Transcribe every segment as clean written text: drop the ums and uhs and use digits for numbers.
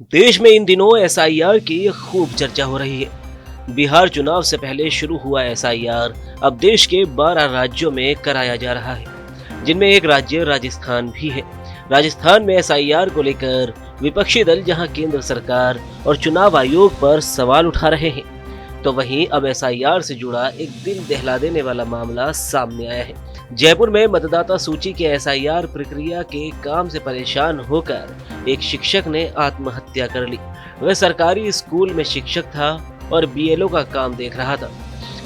देश में इन दिनों एसआईआर की खूब चर्चा हो रही है। बिहार चुनाव से पहले शुरू हुआ एसआईआर अब देश के 12 राज्यों में कराया जा रहा है, जिनमें एक राज्य राजस्थान भी है। राजस्थान में एसआईआर को लेकर विपक्षी दल जहां केंद्र सरकार और चुनाव आयोग पर सवाल उठा रहे हैं, तो वहीं अब एसआईआर से जुड़ा एक दिल दहला देने वाला मामला सामने आया है। जयपुर में मतदाता सूची के एसआईआर प्रक्रिया के काम से परेशान होकर एक शिक्षक ने आत्महत्या कर ली। वह सरकारी स्कूल में शिक्षक था और बीएलओ का काम देख रहा था।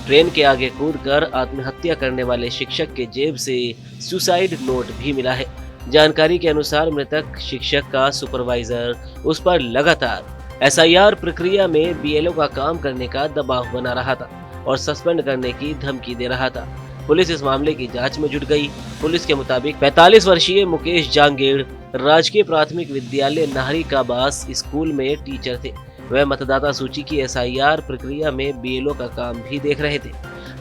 ट्रेन के आगे कूदकर आत्महत्या करने वाले शिक्षक के जेब से सुसाइड नोट भी मिला है। जानकारी के अनुसार मृतक शिक्षक का सुपरवाइजर उस पर लगातार एसआईआर प्रक्रिया में बीएलओ का काम करने का दबाव बना रहा था और सस्पेंड करने की धमकी दे रहा था। पुलिस इस मामले की जांच में जुट गई। पुलिस के मुताबिक 45 वर्षीय मुकेश जांगेड़ राजकीय प्राथमिक विद्यालय नाहरी काबास स्कूल में टीचर थे। वह मतदाता सूची की एसआईआर प्रक्रिया में बीएलओ का काम भी देख रहे थे।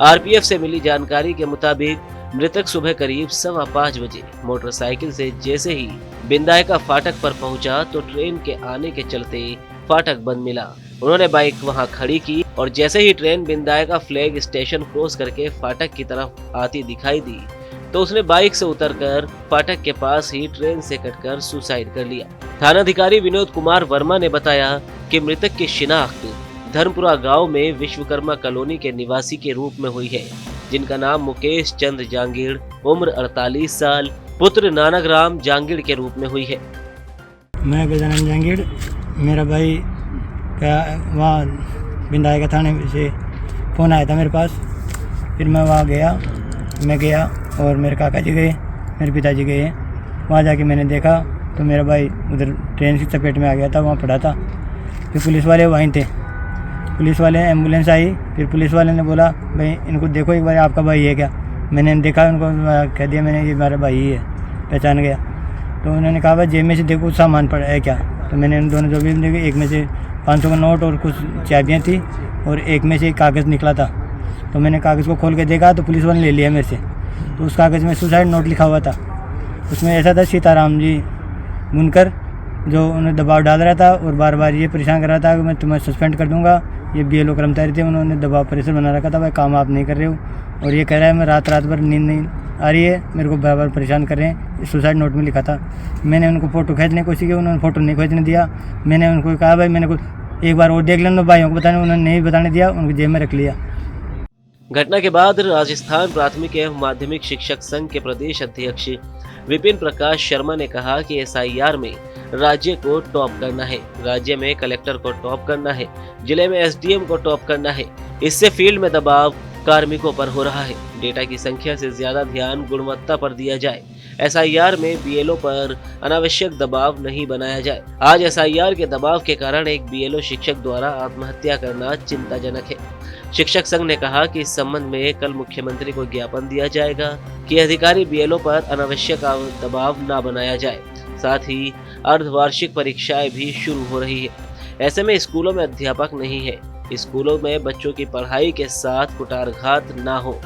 आरपीएफ से मिली जानकारी के मुताबिक मृतक सुबह करीब 5:15 बजे मोटरसाइकिल से जैसे ही बिंदायका फाटक पर पहुंचा तो ट्रेन के आने के चलते फाटक बंद मिला। उन्होंने बाइक वहां खड़ी की और जैसे ही train Bindayaka flag station cross करके फाटक की तरफ आती दिखाई दी तो उसने बाइक से उतरकर फाटक के पास ही ट्रेन से कटकर सुसाइड कर लिया। थानाधिकारी विनोद कुमार वर्मा ने बताया कि मृतक की शिनाख्त धर्मपुरा गांव में विश्वकर्मा कॉलोनी के निवासी के रूप में हुई है, जिनका नाम मुकेश चंद्र जांगीड़, उम्र 48 साल, पुत्र नानकराम जांगीड़ के रूप में हुई है। मैं गजानन जांगीड़, मेरा भाई क्या वहाँ बिंदायका थाने से फ़ोन आया था मेरे पास। फिर मैं वहाँ गया और मेरे काका जी गए, मेरे पिताजी गए। वहाँ जाके मैंने देखा तो मेरा भाई उधर ट्रेन की चपेट में आ गया था, वहाँ पड़ा था। फिर पुलिस वाले वहीं थे, पुलिस वाले एम्बुलेंस आई। फिर पुलिस वाले ने बोला भाई इनको देखो एक बार, आपका भाई है क्या? मैंने देखा, उनको कह दिया मैंने ये मेरा भाई ही है, पहचान गया। तो उन्होंने कहा भाई जेब में से देखो सामान पड़ा है क्या? तो मैंने उन दोनों जो भी देखे, एक में से 500 का नोट और कुछ चाबियाँ थी और एक में से कागज़ निकला था। तो मैंने कागज़ को खोल के देखा तो पुलिस वाले ने ले लिया मेरे से। तो उस कागज़ में सुसाइड नोट लिखा हुआ था। उसमें ऐसा था सीताराम जी बुनकर, जो उन्हें दबाव डाल रहा था और बार बार ये परेशान कर रहा था कि मैं तुम्हें सस्पेंड कर दूंगा। ये बीएलओ कर्मचारी थे, उन्होंने दबाव प्रेशर बना रखा था, भाई काम आप नहीं कर रहे हो। और ये कह रहा है मैं रात भर नींद नहीं आ रही है, मेरे को बार बार परेशान कर रहे हैं। सुसाइड नोट में लिखा था। मैंने उनको फ़ोटो खींचने की कोशिश की, उन्होंने फ़ोटो नहीं खींचने दिया। मैंने उनको कहा भाई मैंने को एक बार और देख लेना, भाइयों को बताने, उन्होंने नहीं बताने दिया, उनको जेब में रख लिया। घटना के बाद राजस्थान प्राथमिक एवं माध्यमिक शिक्षक संघ के प्रदेश अध्यक्ष विपिन प्रकाश शर्मा ने कहा कि एसआईआर में राज्य को टॉप करना है, राज्य में कलेक्टर को टॉप करना है, जिले में एसडीएम को टॉप करना है। इससे फील्ड में दबाव कार्मिकों पर हो रहा है। डेटा की संख्या से ज्यादा ध्यान गुणवत्ता पर दिया जाए। एसआईआर में बीएलओ पर अनावश्यक दबाव नहीं बनाया जाए। आज एसआईआर के दबाव के कारण एक बीएलओ शिक्षक द्वारा आत्महत्या करना चिंताजनक है। शिक्षक संघ ने कहा कि इस संबंध में कल मुख्यमंत्री को ज्ञापन दिया जाएगा कि अधिकारी बीएलओ पर अनावश्यक दबाव न बनाया जाए। साथ ही अर्धवार्षिक परीक्षाएं भी शुरू हो रही है। ऐसे में स्कूलों में अध्यापक नहीं है, स्कूलों में बच्चों की पढ़ाई के साथ कुटारघात ना हो।